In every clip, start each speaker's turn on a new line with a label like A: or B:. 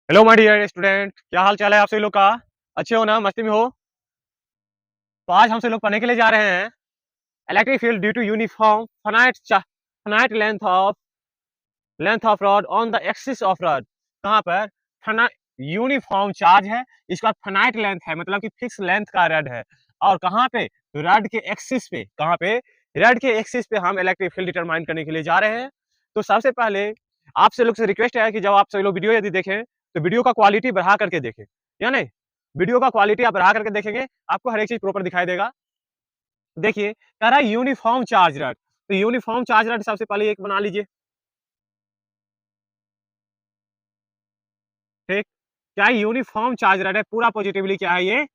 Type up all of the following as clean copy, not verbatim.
A: Hello my dear student, क्या हाल चाल है आप सभी लोग का। अच्छे हो ना, मस्ती में हो। तो आज हम सभी लोग पढ़ने के लिए जा रहे हैं electric field due to uniform finite length of rod on the axis of rod. कहाँ पर यूनिफॉर्म चार्ज है, इसका फाइनाइट लेंथ है, मतलब कि फिक्स लेंथ का रड है। और कहाँ पे, रड के एक्सिस पे, कहाँ पे, रड के एक्सिस पे हम इलेक्ट्रिक फील्ड डिटरमाइन करने के लिए जा रहे हैं। तो सबसे पहले आपसे लोग से रिक्वेस्ट है कि जब आप सभी लोग वीडियो यदि देखें तो वीडियो का क्वालिटी बढ़ा करके देखें, या नहीं। वीडियो का क्वालिटी आप बढ़ा करके देखेंगे, आपको हर एक चीज प्रॉपर दिखाई देगा। देखिए, कह रहा है यूनिफॉर्म चार्ज रड। तो यूनिफॉर्म चार्ज रड सबसे पहले एक बना लीजिए। ठीक, क्या यूनिफॉर्म चार्ज रड है, पूरा पॉजिटिवली क्या है, ये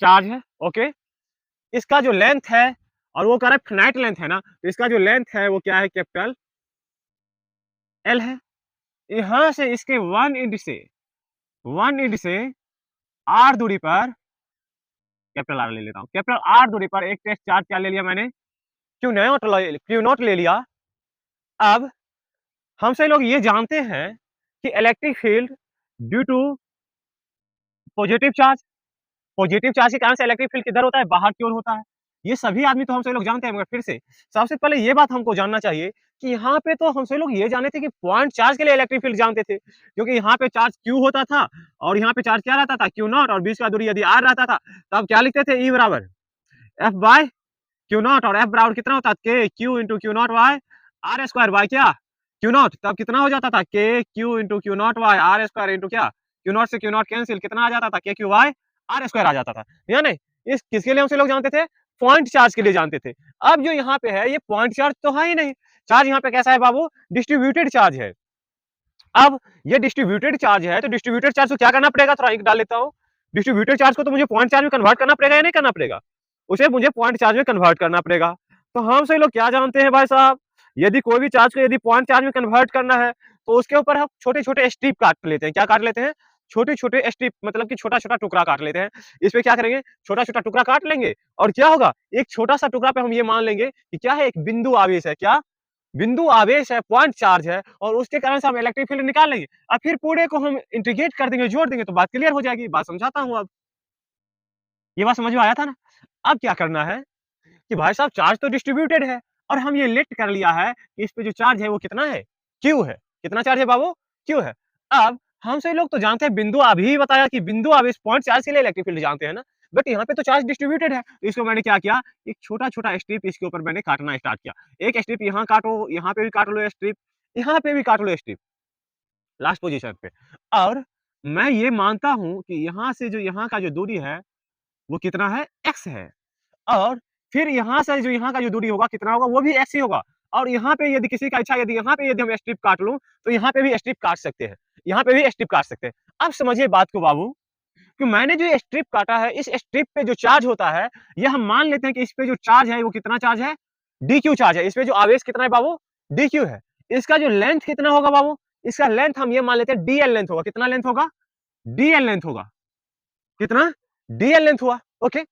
A: चार्ज है। ओके, इसका जो लेंथ है, और वो कह रहा है फिनाइट लेंथ है ना, तो इसका जो लेंथ है वो क्या है, कैपिटल एल है। यहां से इसके वन इंच से आर दूरी पर, कैपिटल आर ले लेता हूं, कैपिटल आर दूरी पर एक टेस्ट चार्ज क्या ले लिया मैंने, क्यू नॉट ले लिया। अब हम सभी लोग ये जानते हैं कि electric field due to positive charge के कारण से इलेक्ट्रिक फील्ड किधर होता है, बाहर की ओर होता है। ये सभी आदमी तो हम सभी लोग जानते हैं, मगर फिर से सबसे पहले ये बात हमको जानना चाहिए कि यहाँ पे तो हम सभी लोग ये जाने थे कि पॉइंट चार्ज के लिए इलेक्ट्रिक फील्ड जानते थे, क्योंकि यहाँ पे चार्ज क्यू होता था और यहाँ पे चार्ज क्या रहता था, क्यू नॉट, और बीच का दूरी यदि आर रहता था, तब क्या लिखते थे, ई बराबर एफ बाय क्यू नॉट, और एफ बराबर कितना होता था, k q into Q naught by r square by क्या, क्यू नॉट। तब कितना हो जाता था, k q into Q naught by r square into क्या, क्यू नॉट से क्यू नॉट कैंसिल, कितना आ जाता था, k Q by r square आ जाता था। या नहीं, इस किसके लिए हम से लोग जानते थे, पॉइंट चार्ज के लिए जानते थे। अब जो यहाँ पे है, ये पॉइंट चार्ज तो है ही नहीं। चार्ज यहाँ पे कैसा है बाबू, डिस्ट्रीब्यूटेड चार्ज है। अब ये डिस्ट्रीब्यूटेड चार्ज है, तो डिस्ट्रीब्यूटेड चार्ज को क्या करना पड़ेगा, थोड़ा एक डाल लेता हूँ। डिस्ट्रीब्यूटेड चार्ज को तो मुझे पॉइंट चार्ज में कन्वर्ट करना पड़ेगा या नहीं करना पड़ेगा, उसे मुझे पॉइंट चार्ज में कन्वर्ट करना पड़ेगा। तो हम सभी लोग क्या जानते हैं भाई साहब, यदि कोई भी चार्ज को यदि पॉइंट चार्ज में कन्वर्ट करना है, तो उसके ऊपर हम छोटे छोटे स्ट्रिप काट लेते हैं। क्या काट लेते हैं, छोटे छोटे स्ट्रिप, मतलब कि छोटा छोटा टुकड़ा काट लेते हैं। इस पे क्या करेंगे, छोटा छोटा टुकड़ा काट लेंगे, और क्या होगा, एक छोटा सा टुकड़ा पे हम ये मान लेंगे कि क्या है, एक बिंदु आवेश है। क्या बिंदु आवेश है, पॉइंट चार्ज है, और उसके कारण से हम इलेक्ट्रिक फील्ड निकाल लेंगे। अब फिर पूरे को हम इंटीग्रेट कर देंगे, जोड़ देंगे, तो बात क्लियर हो जाएगी। बात समझाता हूँ अब, ये बात समझ में आया था ना। अब क्या करना है कि भाई साहब, चार्ज तो डिस्ट्रीब्यूटेड है, और हम ये लेट कर लिया है कि इस पे जो चार्ज है वो कितना है, क्यू है। कितना चार्ज है बाबू, क्यू है। अब हम सभी लोग तो जानते हैं, बिंदु अभी बताया कि बिंदु आवेश पॉइंट चार्ज के लिए इलेक्ट्रिक फील्ड जानते हैं ना, बट यहाँ पे तो चार्ज डिस्ट्रीब्यूटेड है, तो इसको मैंने क्या किया, एक छोटा छोटा स्ट्रिप इसके ऊपर मैंने काटना स्टार्ट किया। एक स्ट्रिप यहाँ काटो, यहाँ पे भी काट लो स्ट्रिप, यहाँ पे भी काट लो स्ट्रिप, लास्ट पोजीशन पे। और मैं ये मानता हूँ कि यहाँ से जो यहाँ का जो दूरी है वो कितना है, एक्स है। और फिर यहाँ से जो यहाँ का जो दूरी होगा कितना होगा, वो भी एक्स ही होगा। और यहाँ पे यदि किसी का इच्छा, यदि यहाँ पे यदि हम स्ट्रिप काट लूं, तो यहाँ पे भी स्ट्रिप काट सकते हैं, यहाँ पे भी स्ट्रिप काट सकते हैं। अब समझिए बात को बाबू, कि मैंने जो स्ट्रिप काटा है, इस स्ट्रिप पे जो चार्ज होता है, ये हम मान लेते हैं कि इस पे जो चार्ज है वो कितना चार्ज है, डी क्यू चार्ज है। इस पे जो आवेश कितना है बाबू, डी क्यू है। इसका जो लेंथ कितना होगा बाबू, इसका लेंथ हम ये मान लेते हैं डी एल लेंथ होगा। कितना लेंथ होगा, डी एल लेंथ होगा। कितना, डी एल लेंथ हुआ। ओके,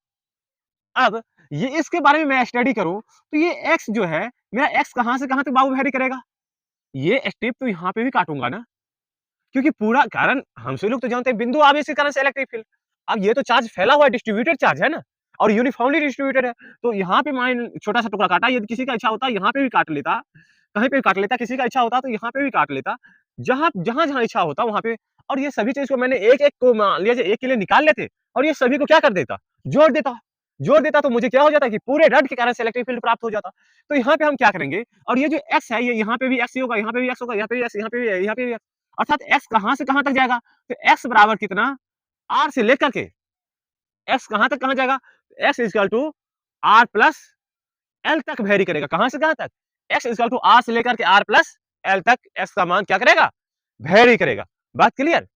A: अब ये इसके बारे में मैं स्टडी करूं, तो ये एक्स जो है, मेरा एक्स कहां से कहां तक बाबू वेरी करेगा, ये स्टेप तो यहाँ पे भी काटूंगा ना, क्योंकि पूरा कारण हम सभी लोग तो जानते हैं, बिंदु आवेश के कारण से इलेक्ट्रिक फील्ड। अब ये तो चार्ज फैला हुआ है, डिस्ट्रीब्यूटेड चार्ज है ना, और यूनिफॉर्मली डिस्ट्रीब्यूटेड है। तो यहाँ पे मान छोटा सा टुकड़ा काटा, यदि किसी का इच्छा होता यहाँ पे भी काट लेता, कहीं पे भी काट लेता, किसी का इच्छा होता तो यहाँ पे भी काट लेता, जहां जहां जहां इच्छा होता वहां पे। और ये सभी चीज को मैंने एक एक को मान लिया, एक के लिए निकाल लेते, और ये सभी को क्या कर देता, जोड़ देता। जोड़ देता तो मुझे क्या हो जाता कि पूरे रड के कारण से इलेक्ट्रिक फील्ड प्राप्त हो जाता। तो यहाँ पे हम क्या करेंगे, और ये जो एक्स है, ये यहाँ पे भी एक्स ही होगा, यहाँ पे भी एक्स होगा, यहाँ पे भी एक्स, यहाँ पे भी, यहाँ पे भी एक्स। अर्थात एक्स कहां से कहां तक जाएगा, तो एक्स बराबर कितना, आर से लेकर के एक्स कहां तक कहां जाएगा, x equal to r plus L तक वेरी करेगा। कहां से कहां तक, एक्स इजकल टू आर से लेकर के आर प्लस एल तक एक्स का मान क्या करेगा, वेरी करेगा। बात क्लियर।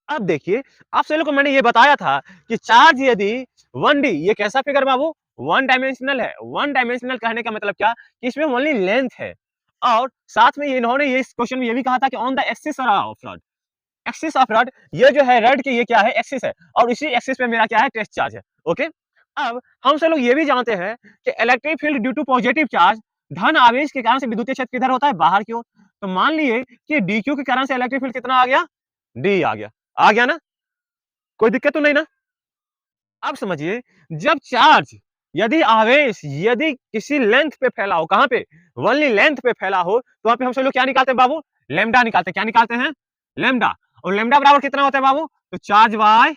A: अब देखिए, आप सभी को मैंने ये बताया था कि चार्ज यदि 1D, ये कैसा फिगर बाबू, वन डायमेंशनल है। वन डायमेंशनल कहने का मतलब क्या, कि इसमें ओनली लेंथ है। और साथ में इन्होंने ये इस क्वेश्चन में ये भी कहा था कि on the axis of rod, axis of rod, ये जो है रड की ये क्या है, एक्सिस है, और इसी एक्सिस पे मेरा क्या है, टेस्ट चार्ज है। ओके, अब हम सब लोग ये भी जानते हैं कि electric field due to positive charge, धन आवेश के कारण से विद्युतीय क्षेत्र किधर होता है, बाहर की ओर। तो मान लिए कि डी क्यू के कारण से इलेक्ट्रिक फील्ड कितना आ गया, डी आ गया ना, कोई दिक्कत तो नहीं ना। अब समझिए, जब चार्ज, यदि आवेश यदि किसी लेंथ पे फैला हो, कहां पे, ओनली लेंथ पे फैला हो, तो वहां पे हम सब लोग क्या निकालते हैं बाबू, लेमडा निकालते हैं। क्या निकालते हैं, लेमडा। और लेमडा बराबर कितना होता है बाबू, तो चार्ज बाय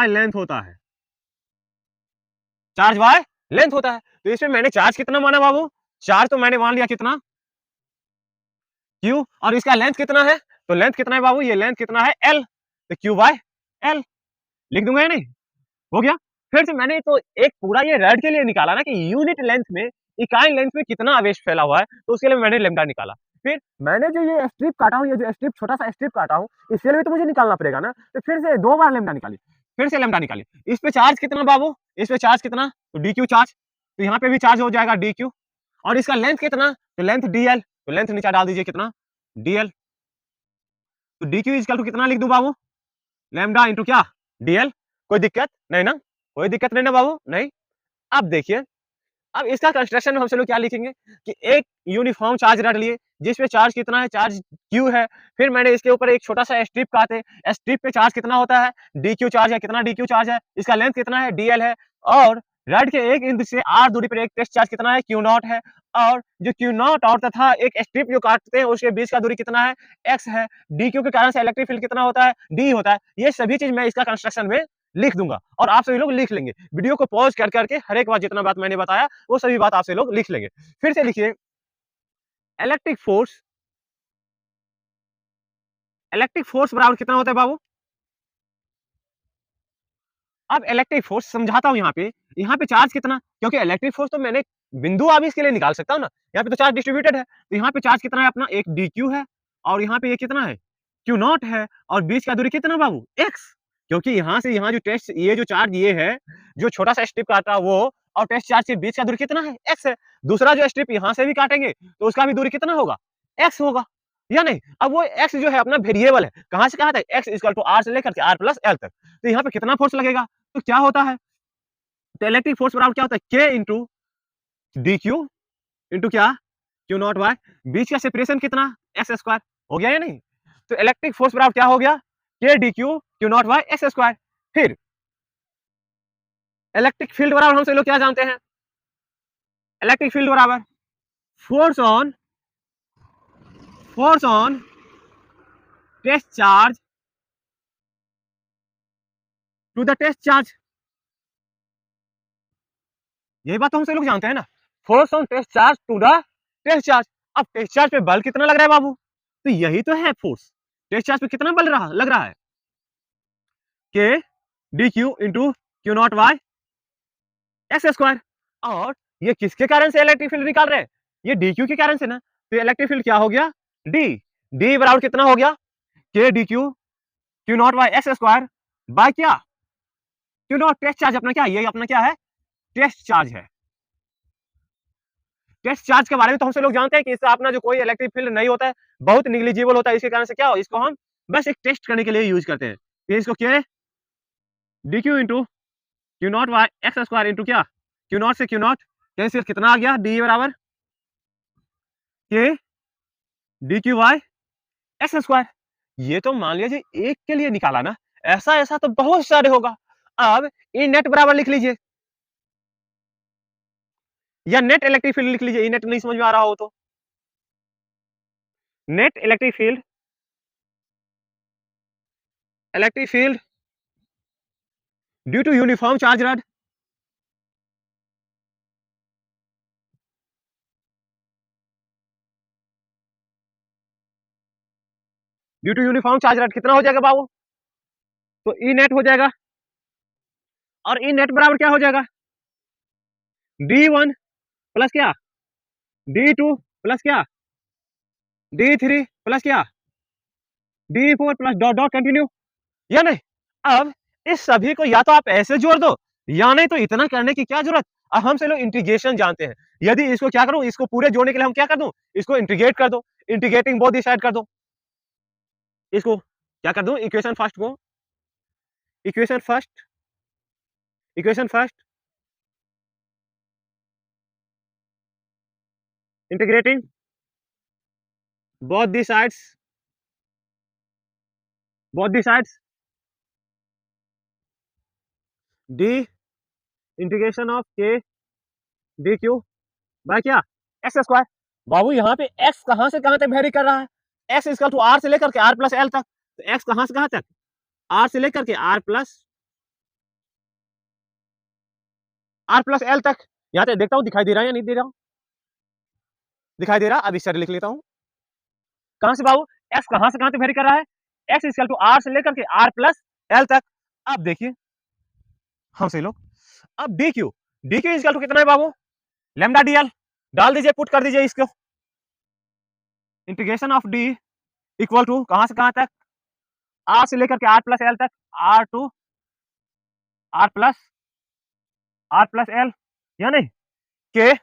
A: लेंथ होता है, चार्ज बाय लेंथ होता है। तो इसमें मैंने चार्ज कितना माना बाबू, चार्ज तो मैंने मान लिया कितना, क्यू, और इसका लेंथ कितना है, तो लेंथ कितना है बाबू, ये लेंथ कितना है, एल, तो क्यू बाय एल, लिख दूंगा या नहीं, हो गया। फिर से मैंने तो एक पूरा ये रड के लिए निकाला ना कि यूनिट लेंथ में, इकाई लेंथ में कितना आवेश फैला हुआ है, तो उसके लिए मैंने लेमडा निकाला। फिर मैंने जो ये स्ट्रिप काटा हूं, ये जो स्ट्रिप, छोटा सा स्ट्रिप काटा हूं, इसके लिए भी तो मुझे निकालना पड़ेगा ना, तो फिर से 2 बार लेमडा निकाली, फिर से लेमडा निकाली। इस पे चार्ज कितना बाबू, इस पे चार्ज कितना, तो डी क्यू चार्ज, तो यहाँ पे भी चार्ज हो जाएगा डी क्यू, और इसका लेंथ कितना, तो लेंथ डीएल, तो लेंथ नीचे डाल दीजिए कितना, डीएल, तो डी क्यू इक्वल टू कितना लिख दूं बाबू, लैम्डा इंटू क्या, डीएल। कोई दिक्कत नहीं ना, कोई दिक्कत नहीं ना बाबू, नहीं। अब देखिए, अब इसका कंस्ट्रक्शन में हम लोग क्या लिखेंगे कि एक यूनिफॉर्म चार्ज रख लिए, जिसपे चार्ज कितना है, चार्ज क्यू है। फिर मैंने इसके ऊपर एक छोटा सा स्ट्रिप काटे, स्ट्रिप पे चार्ज कितना होता है, डी क्यू चार्ज है, कितना डी क्यू चार्ज है, इसका लेंथ कितना है, डीएल है, और रड के एक इंच से आर दूरी पर एक टेस्ट चार्ज कितना है, क्यू नॉट है, और जो क्यू नॉट और तथा एक स्ट्रिप जो काटते हैं उसके बीच का दूरी कितना है, एक्स है। डी क्यू के कारण से इलेक्ट्रिक फील्ड कितना होता है, डी होता है। ये सभी चीज मैं इसका कंस्ट्रक्शन में लिख दूंगा, और आप सभी लोग लिख लेंगे, वीडियो को पॉज कर करके हर एक बात जितना बात मैंने बताया वो सभी बात आपसे लोग लिख लेंगे। फिर से लिखिए, इलेक्ट्रिक फोर्स, इलेक्ट्रिक फोर्स बराबर कितना होता है बाबू। अब इलेक्ट्रिक फोर्स समझाता हूं, यहाँ पे चार्ज कितना, क्योंकि इलेक्ट्रिक फोर्स तो मैंने बिंदु आवेश के लिए निकाल सकता हूं ना, यहाँ पे तो चार्ज डिस्ट्रीब्यूटेड है, तो यहाँ पे चार्ज कितना है अपना, एक डी क्यू है, और यहाँ पे ये कितना है, क्यू नॉट है, और बीच का दूरी कितना बाबू, एक्स। क्योंकि यहाँ से यहाँ जो टेस्ट, ये जो चार्ज ये है, जो छोटा सा स्ट्रिप काटा वो, और टेस्ट चार्ज के बीच का दूरी कितना है, एक्स है। दूसरा जो स्ट्रिप यहाँ से भी काटेंगे तो उसका भी दूरी कितना होगा, एक्स होगा, या नहीं। अब वो एक्स जो है अपना वेरिएबल है, कहां से कहां तक, एक्स इक्वल टू आर से लेकर के आर प्लस एल तक, तो यहाँ पे कितना फोर्स लगेगा, तो क्या होता है, तो इलेक्ट्रिक फोर्स बराबर क्या होता है, के इंटू डी क्यू इंटू क्या, क्यू नॉट बाय, बीच का सेपरेशन कितना, एक्स स्क्वायर, हो गया या नहीं। तो इलेक्ट्रिक फोर्स बराबर क्या हो गया, k D Q Q naught by x square. फिर इलेक्ट्रिक फील्ड बराबर हम सब लोग क्या जानते हैं, इलेक्ट्रिक फील्ड बराबर force on, force on test charge to the test charge, यही बात तो हम सब लोग जानते हैं ना, force on test charge to the test charge. अब टेस्ट चार्ज पे बल कितना लग रहा है बाबू, तो यही तो है फोर्स, टेस्ट चार्ज पे कितना बल लग रहा है, k D Q into Q naught by x square. और ये किसके कारण से इलेक्ट्रिक फील्ड निकाल रहे हैं, ये डी क्यू के कारण से ना, तो इलेक्ट्रिक फील्ड क्या हो गया, डी, डी बराबर कितना हो गया, k D Q Q naught by x square by क्या, क्यू नॉट टेस्ट चार्ज अपना क्या, ये अपना क्या है, टेस्ट चार्ज है। टेस्ट चार्ज के बारे में तो हम सब लोग जानते हैं कि इसका अपना जो कोई इलेक्ट्रिक फील्ड नहीं होता है, बहुत निग्लिजिबल होता है, इसके कारण से क्या हो, इसको हम बस एक टेस्ट करने के लिए यूज करते हैं। तो इसको क्या है, d Q into Q naught by x square into क्या, क्यू नॉट से क्यू नॉट कैंसिल, कितना आ गया, डी बराबर k D q by x square. ये तो मान लीजिए एक के लिए निकाला ना, ऐसा ऐसा तो बहुत सारे होगा। अब ई नेट बराबर लिख लीजिए, या नेट इलेक्ट्रिक फील्ड लिख लीजिए, ई नेट नहीं समझ में आ रहा हो तो, net electric field, electric field due to uniform charge rod, due to uniform charge rod कितना हो जाएगा बाबू, तो ई नेट हो जाएगा, और ई नेट बराबर क्या हो जाएगा, डी वन प्लस क्या, डी टू प्लस क्या, डी थ्री प्लस क्या, D four plus dot dot continue, या नहीं। अब इस सभी को या तो आप ऐसे जोड़ दो, या नहीं तो इतना करने की क्या जरूरत। अब हम से लोग इंटीग्रेशन जानते हैं, यदि इसको क्या करूं, इसको पूरे जोड़ने के लिए हम क्या कर दूं, इसको इंटीग्रेट कर दो, इंटीग्रेटिंग बोथ दी साइड कर दो, इसको क्या कर दूं, इक्वेशन फर्स्ट को, equation first, equation first integrating both the sides both the sides D integration of के डी क्यू बाय क्या एक्स स्क्वायर। बाबू यहाँ पे एक्स कहां से कहां तक वेरी कर रहा है, एक्स इक्वल टू आर से लेकर के आर प्लस एल तक, तो एक्स कहां से कहां तक, आर से लेकर के आर प्लस एल तक। यहाँ पे देखता हूँ दिखाई दे रहा है या नहीं दे रहा, दिखाई दे रहा, अब इस तरह लिख लेता हूँ। कहां से बाबू, एक्स कहां से कहां तक वेरी कर रहा है, एक्स इक्वल टू आर से लेकर के आर प्लस एल तक। अब देखिए हमसे लोग, अब डी क्यू इक्वल टू कितना है बाबू, लेमडा डीएल, डाल दीजिए, पुट कर दीजिए इसको, integration of d equal to कहां से कहां तक, आर से लेकर के आर प्लस एल तक, r to r plus l, या नहीं के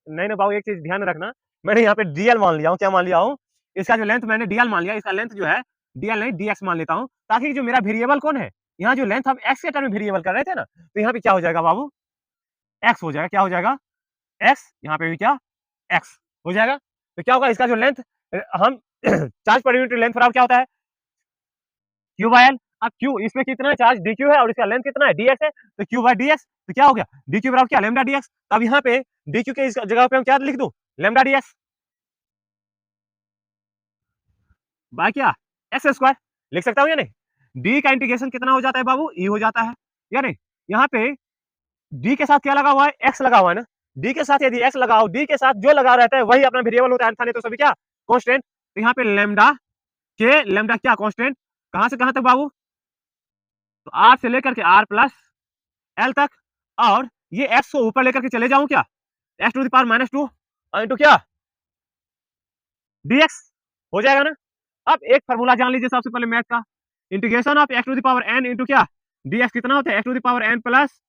A: नहीं ना बाबू, एक चीज ध्यान रखना, मैंने यहाँ पे डीएल मान लिया हूँ, क्या मान लिया हूँ, इसका जो लेंथ मैंने डीएल मान लिया, इसका लेंथ जो है डीएल नहीं डीएक्स मान लेता हूँ, ताकि जो मेरा वेरिएबल कौन है, यहाँ जो लेंथ हम एक्स के टर्म में वेरिएबल कर रहे थे ना, तो यहाँ पे क्या हो जाएगा बाबू, एक्स हो जाएगा, क्या हो जाएगा एक्स, यहाँ पे भी क्या एक्स हो जाएगा। तो क्या होगा, इसका जो लेंथ हम चार्ज पर यूनिट लेंथ बराबर क्या होता है, क्यू बाय एल। अब क्यू इसमें कितना चार्ज डी क्यू है और इसका लेंथ कितना है डीएक्स है, तो क्यू बाय डीएक्स, तो क्या हो गया डी क्यू बराबर क्या लेमडा डीएक्स। अब यहाँ पे डी क्यू के इस जगह पे हम क्या लिख दूं, लेमडा डीएक्स बाय क्या एक्स स्क्वायर, लिख सकता हूँ या नहीं। डी का इंटीग्रेशन कितना हो जाता है बाबू, ई हो जाता है, या नहीं। यहाँ पे डी के साथ क्या लगा हुआ है, एक्स लगा हुआ है ना, डी के साथ यदि एक्स लगाओ, डी के साथ जो लगा रहता है वही अपना वेरिएबल होता है, नहीं तो सभी क्या कांस्टेंट। तो यहाँ पे लेमडा के लेमडा क्या कांस्टेंट, कहां से कहां तक बाबू, तो आर से लेकर के आर प्लस एल तक, और ये एक्स को ऊपर लेकर के चले जाऊं क्या, x to the power minus two into क्या डीएक्स हो जाएगा ना। अब एक फार्मूला जान लीजिए सबसे पहले मैथ का, integration of x to the power n into क्या डीएक्स कितना होता है, x to the power N plus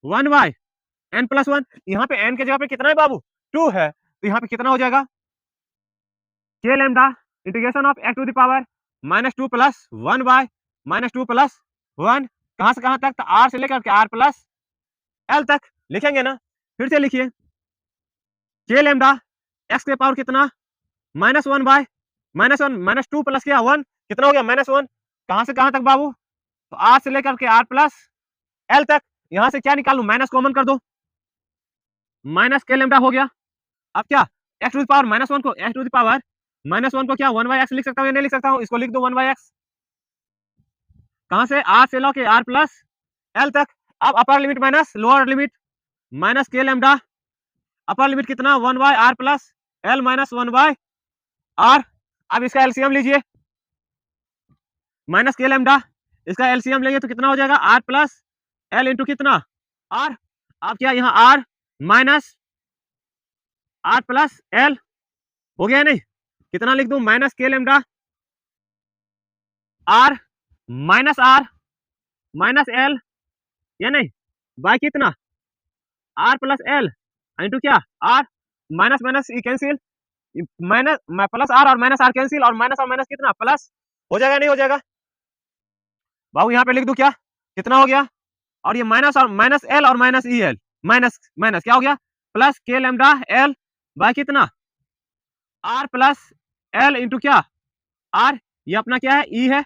A: one by N plus one. यहाँ पे एन के जगह पे कितना है बाबू, टू है, तो यहाँ पे कितना हो जाएगा K lambda integration of x to the power minus two plus one by minus two plus one, कहां से कहां तक, तो आर से लेकर के आर प्लस एल तक लिखेंगे ना। फिर से लिखिए के लेमडा एक्स के पावर कितना minus one by minus one minus two plus क्या वन, कितना हो गया माइनस वन, कहां से कहां तक बाबू, तो आर से लेकर के आर प्लस एल तक। यहां से क्या निकालू, माइनस कॉमन कर दो, माइनस के लेमडा हो गया। अब क्या x to the power minus one को X to the power minus one को क्या वन बाय एक्स लिख सकता हूँ या नहीं लिख सकता हूँ, इसको लिख दो वन बाय एक्स, कहां से आर से लो के आर प्लस एल तक। अब upper limit minus lower limit minus K lambda, upper limit कितना one by R plus L minus one by R. अब इसका एलसीएम लीजिए, माइनस के लेमडा, इसका एलसीएम लेंगे तो कितना हो जाएगा आर प्लस एल इंटू कितना आर। अब क्या यहाँ R minus R plus L हो गया नहीं, कितना लिख दूं minus K lambda R minus L, या नहीं बाय कितना आर प्लस एल इंटू क्या R, minus minus E cancel, minus plus R और माइनस आर कैंसिल, और माइनस कितना प्लस हो जाएगा नहीं हो जाएगा बाबू, यहाँ पे लिख दूं क्या कितना हो गया, और ये माइनस और माइनस एल और minus E L, minus minus क्या हो गया प्लस के लेमडा एल बाय कितना आर प्लस एल इंटू क्या आर, ये अपना क्या है ई है।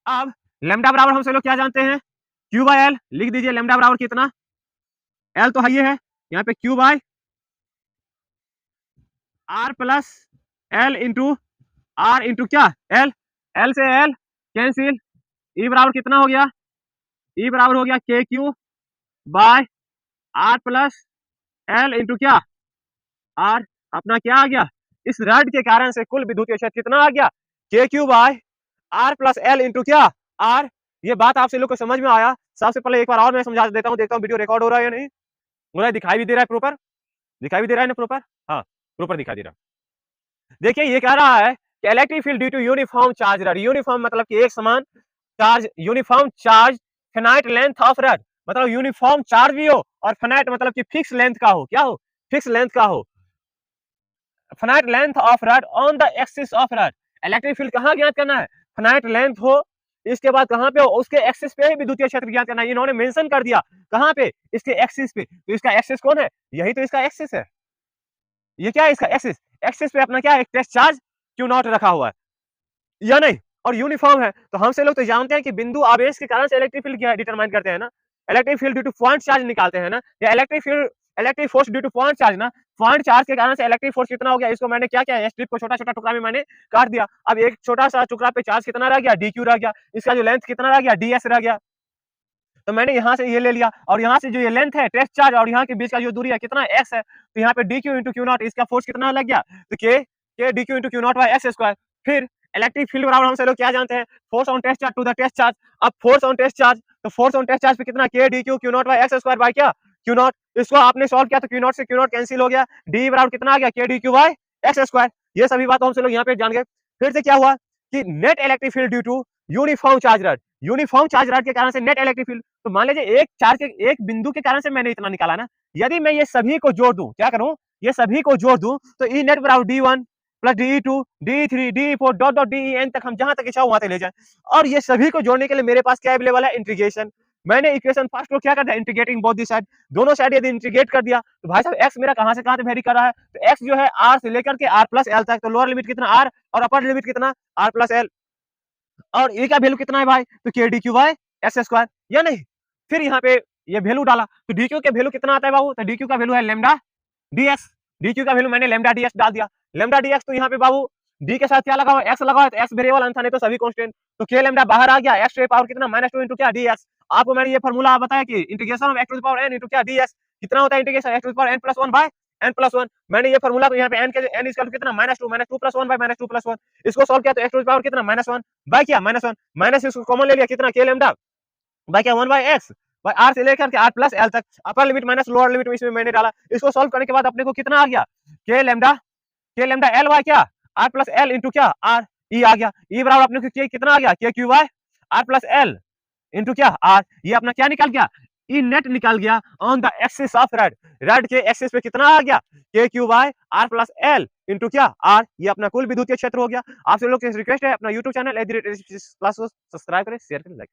A: अब लेमडा बराबर हम सब लोग क्या जानते हैं, क्यू बाय एल, लिख दीजिए लेमडा बराबर कितना, एल तो ये है, यहाँ पे Q by R plus L into R into क्या एल, एल से एल कैंसिल, ई बराबर कितना हो गया, ई बराबर हो गया K Q by R plus L into क्या आर। अपना क्या आ गया, इस रड के कारण से कुल विद्युतीय क्षेत्र कितना आ गया K Q by R plus L into क्या आर। ये बात आपसे लोग को समझ में आया। सबसे पहले एक बार और मैं समझा देता हूँ, देखता हूँ वीडियो रिकॉर्ड हो रहा है या नहीं, मुझे दिखाई भी दे रहा है प्रॉपर, दिखाई भी दे रहा है ना प्रॉपर, हाँ प्रॉपर दिखाई दे रहा है। देखिए ये कह रहा है कि electric field due to uniform charge rod, uniform मतलब कि एक समान charge, uniform charge finite length of rod, मतलब यूनिफॉर्म चार्ज भी हो और फिनाइट मतलब कि फिक्स लेंथ का हो, क्या हो फिक्स लेंथ का हो, finite length of rod on the axis of rod. Electric field कहाँ ज्ञात करना है, फिनाइट लेंथ हो, इसके बाद कहाँ पे हो, उसके एक्सिस पे ही विद्युतीय क्षेत्र ज्ञात करना है। इन्होंने मेंशन कर दिया कहाँ पे, इसके एक्सिस पे, तो इसका एक्सिस कौन है, यही तो इसका एक्सिस है, ये क्या है इसका एक्सिस, एक्सिस पे अपना क्या है, एक टेस्ट चार्ज क्यू नॉट रखा हुआ है या नहीं, और यूनिफॉर्म है। तो हम से लोग तो जानते हैं कि बिंदु आवेश के कारण से इलेक्ट्रिक फील्ड क्या है डिटरमाइन करते हैं ना, electric field due two point charge निकालते हैं ना, या electric field electric force due two point charge ना, पॉइंट चार्ज के कारण से इलेक्ट्रिक फोर्स कितना हो गया, इसको मैंने क्या किया, स्ट्रिप को छोटा छोटा टुकड़ा में मैंने काट दिया। अब एक छोटा सा टुकड़ा पे चार्ज कितना रह गया, डी क्यू रह गया, इसका जो लेंथ कितना रह गया, डी एस रह गया। तो मैंने यहाँ से ये ले लिया, और यहाँ से जो ये लेंथ है टेस्ट चार्ज और यहाँ के बीच का जो दूरी है कितना एक्स है, तो यहाँ पे D Q into Q naught, इसका फोर्स कितना लग गया, तो K D Q into Q naught by X square. फिर इलेक्ट्रिक फील्ड बराबर हम से लोग क्या जानते हैं, force on test charge to the test charge. अब फोर्स ऑन टेस्ट चार्ज, तो फोर्स ऑन टेस्ट चार्ज पे कितना, K D Q Q naught by X square by क्या, क्यू नॉट। इसको आपने सॉल्व किया तो क्यू नॉट से क्यू नॉट कैंसिल हो गया, डी बराबर कितना आ गया, k D Q by X square. ये सभी बात हम से लोग यहाँ पे जान गए। फिर से क्या हुआ कि net electric field due to uniform charge rod, uniform charge rod के कारण से नेट इलेक्ट्रिक फील्ड। तो मान लीजिए एक चार्ज के एक बिंदु के कारण से मैंने इतना निकाला ना, यदि मैं ये सभी को जोड़ दूं, क्या करूं, ये सभी को जोड़ दूं, तो ई नेट बराबर डी1 प्लस डी2 डी3 डी4 डॉट डॉट डी एन तक, हम जहां तक इच्छा वहां तक ले जाएं। और ये सभी को जोड़ने के लिए मेरे पास क्या अवेलेबल है, इंटीग्रेशन। मैंने इक्वेशन फर्स्ट को क्या कर दिया, इंटीग्रेटिंग बोथ दी साइड, दोनों साइड यदि इंटीग्रेट कर दिया तो भाई साहब एक्स मेरा कहां से कहां तक वेरी कर रहा है, तो एक्स जो है आर से लेकर के आर प्लस एल तक, तो लोअर लिमिट कितना आर और अपर लिमिट कितना आर प्लस एल, और ए का वैल्यू कितना है भाई, तो K D Q by X square या नहीं। फिर यहाँ पे ये वैल्यू डाला, तो डी क्यू के वैल्यू कितना आता है बाबू, तो डी क्यू का वैल्यू है lambda D x, D Q का वैल्यू मैंने लेमडा डी एक्स डाल दिया, लेमडा डी एक्स। तो यहाँ पे बाबू डी के साथ क्या लगा हुआ, एक्स लगा हुआ, तो एक्स वेरिएबल आंसर नहीं तो सभी कांस्टेंट, तो के लेमडा बाहर आ गया, एक्स टू पावर कितना -2 इनटू क्या डी एक्स। आपको मैंने ये फार्मूला बताया कि integration of x to the power N into क्या डी एक्स, कितना होता है integration X to the power N plus 1 by N plus 1। मैंने ये फार्मूला को यहाँ पे एन के एन इक्वल टू कितना -2 प्लस 1 बाय -2 प्लस 1, इसको सॉल्व किया तो एक्स टू द पावर कितना -1 बाय क्या -1, माइनस इसको कॉमन ले लिया कितना के लेमडा बाय क्या 1 बाय एक्स बाय आर से लेकर के आर प्लस एल तक, अपर लिमिट माइनस लोअर लिमिट में इसमें मैंने डाला। इसको सॉल्व करने के बाद अपने को कितना आ गया, के लेमडा एल बाय क्या आर प्लस एल इंटू क्या आर, ई आ गया, ई बराबर अपने को कितना आ गया, K Q by R plus L into क्या आर। ये अपना क्या निकल गया, ई नेट निकल गया on the axis of rod, rod के एक्सिस पे कितना आ गया, K Q by R plus L into क्या आर। ये अपना कुल विद्युतीय क्षेत्र हो गया। आपसे लोग की रिक्वेस्ट है अपना यूट्यूब चैनल सब्सक्राइब करें, शेयर करें, लाइक